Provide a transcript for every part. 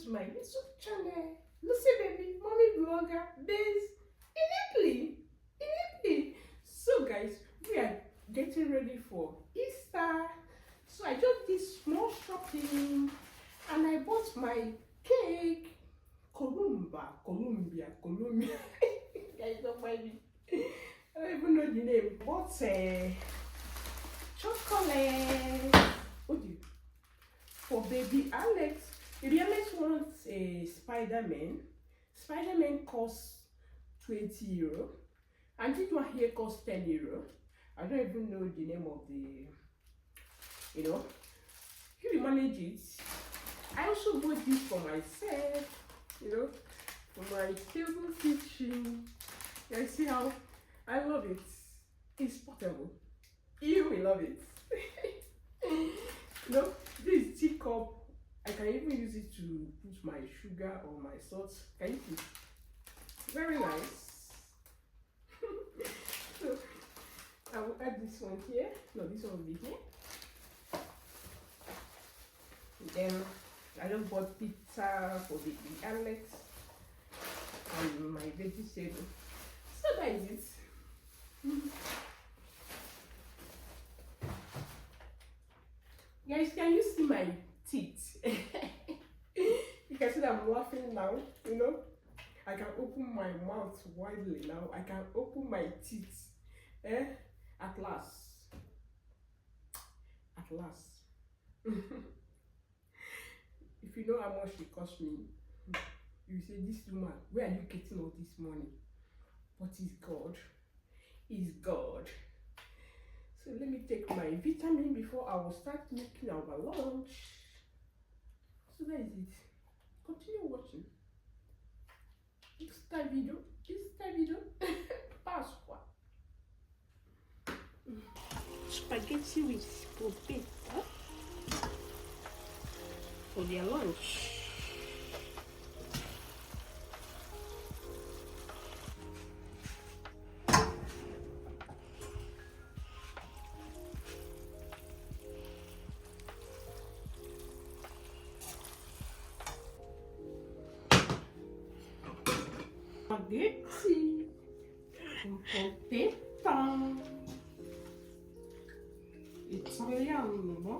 to my YouTube channel. Lucy Baby, Mommy Vlogger, Biz, in Italy. So guys, we are getting ready for Easter. So I just did small shopping and I bought my cake. Columbia. Guys, don't mind me. I don't even know the name. Bought chocolate. What do you? For baby Alex. Baby Alex wants a Spider-Man. Spider-Man costs 20 euro. And this one here costs 10 euro. I don't even know the name of the, you manage it. I also bought this for myself, for my table kitchen. You see how I love it. It's portable. You will love it. This teacup, I can even use it to put my sugar or my salt. Can you see? Very nice. So I will add this one here. No, this one will be here. Then I just bought pizza for baby Alex and my vegetable. So that is it. Guys, can you see my teeth? You can see that I'm laughing now, I can open my mouth widely now. I can open my teeth. At last. If you know how much it cost me, you say, this woman, where are you getting all this money? But it's God. It's God. So let me take my vitamin before I will start making our lunch. So that is it. Continue watching. Esta video. Pasqua. Spaghetti with potato for their lunch. Spaghetti con potato. Italiano, no.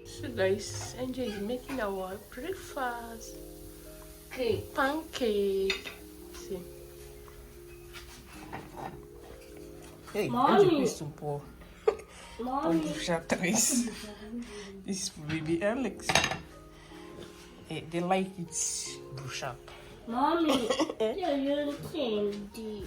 So guys, Angel is making our breakfast. Pancake. See. Hey, Mommy. Mommy. This is for baby Alex. Hey, they like it brush up. Mommy, you're candy.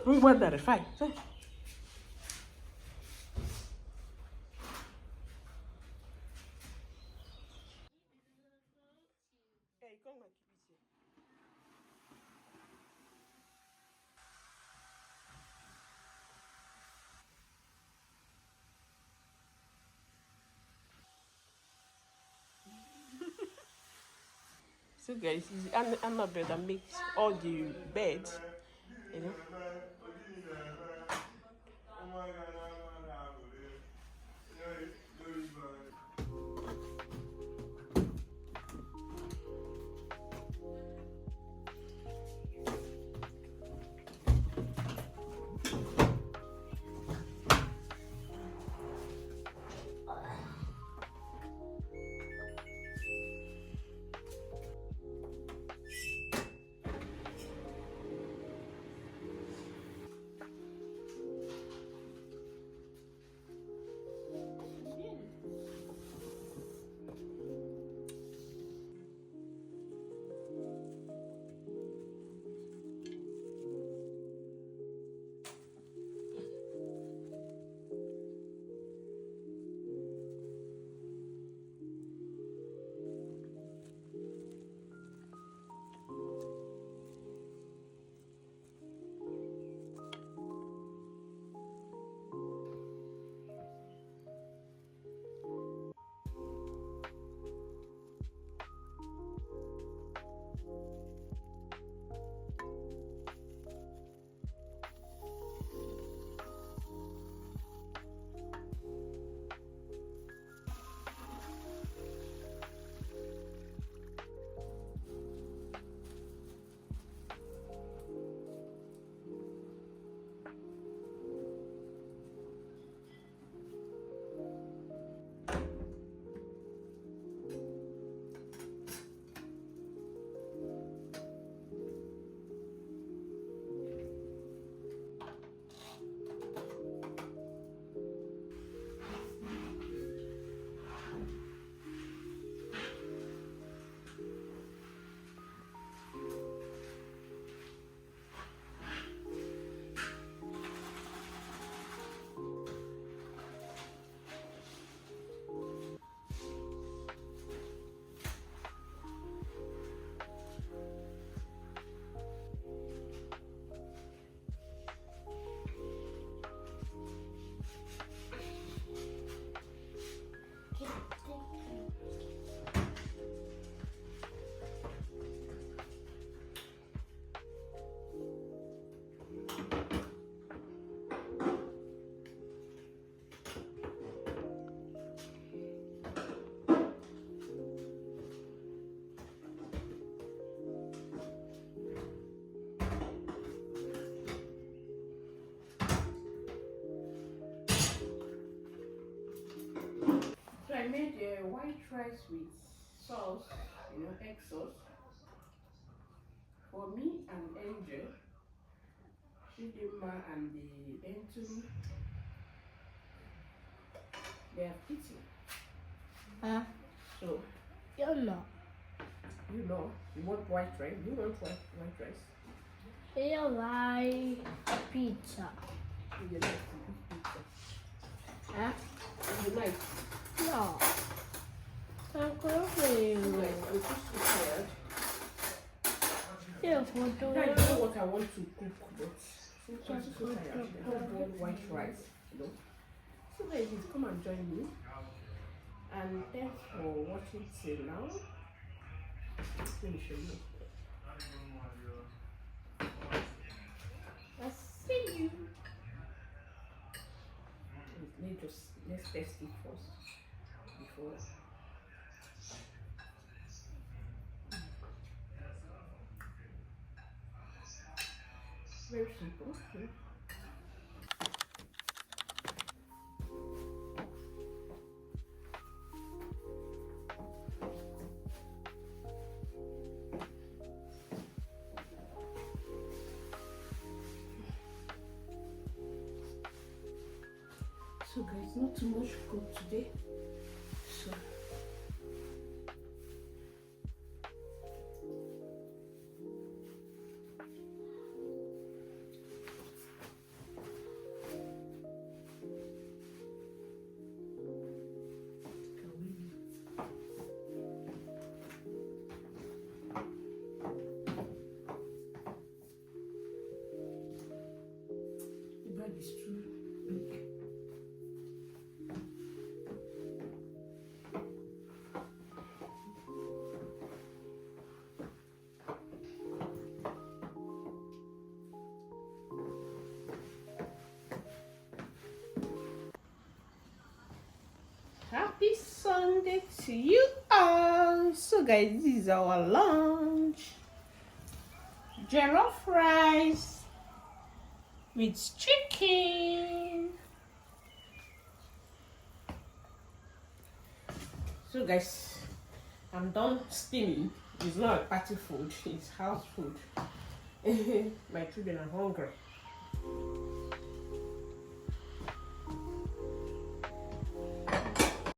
Guardare, fai. So guys, it's Annabelle that makes all the beds, I made a white rice with sauce, egg sauce for me and Angel, Chidima and the Anthony. They have eaten. So You know. you want white rice? You want white rice? You like pizza. You like to eat pizza? You like? No. I'm You cooking. like? I'm just so tired. Yeah, for I the know what I want to cook, but since I'm so tired, I don't want white rice. So guys, come and join me. And thanks for watching till now. Let me show you. I'll see you. Let's test it first before. Very simple. So guys, not too much cook today. So the bag is too big. Happy Sunday to you all. So guys, this is our lunch. Jollof rice with chicken. So guys, I'm done steaming. It's not a party food, it's house food. My children are hungry.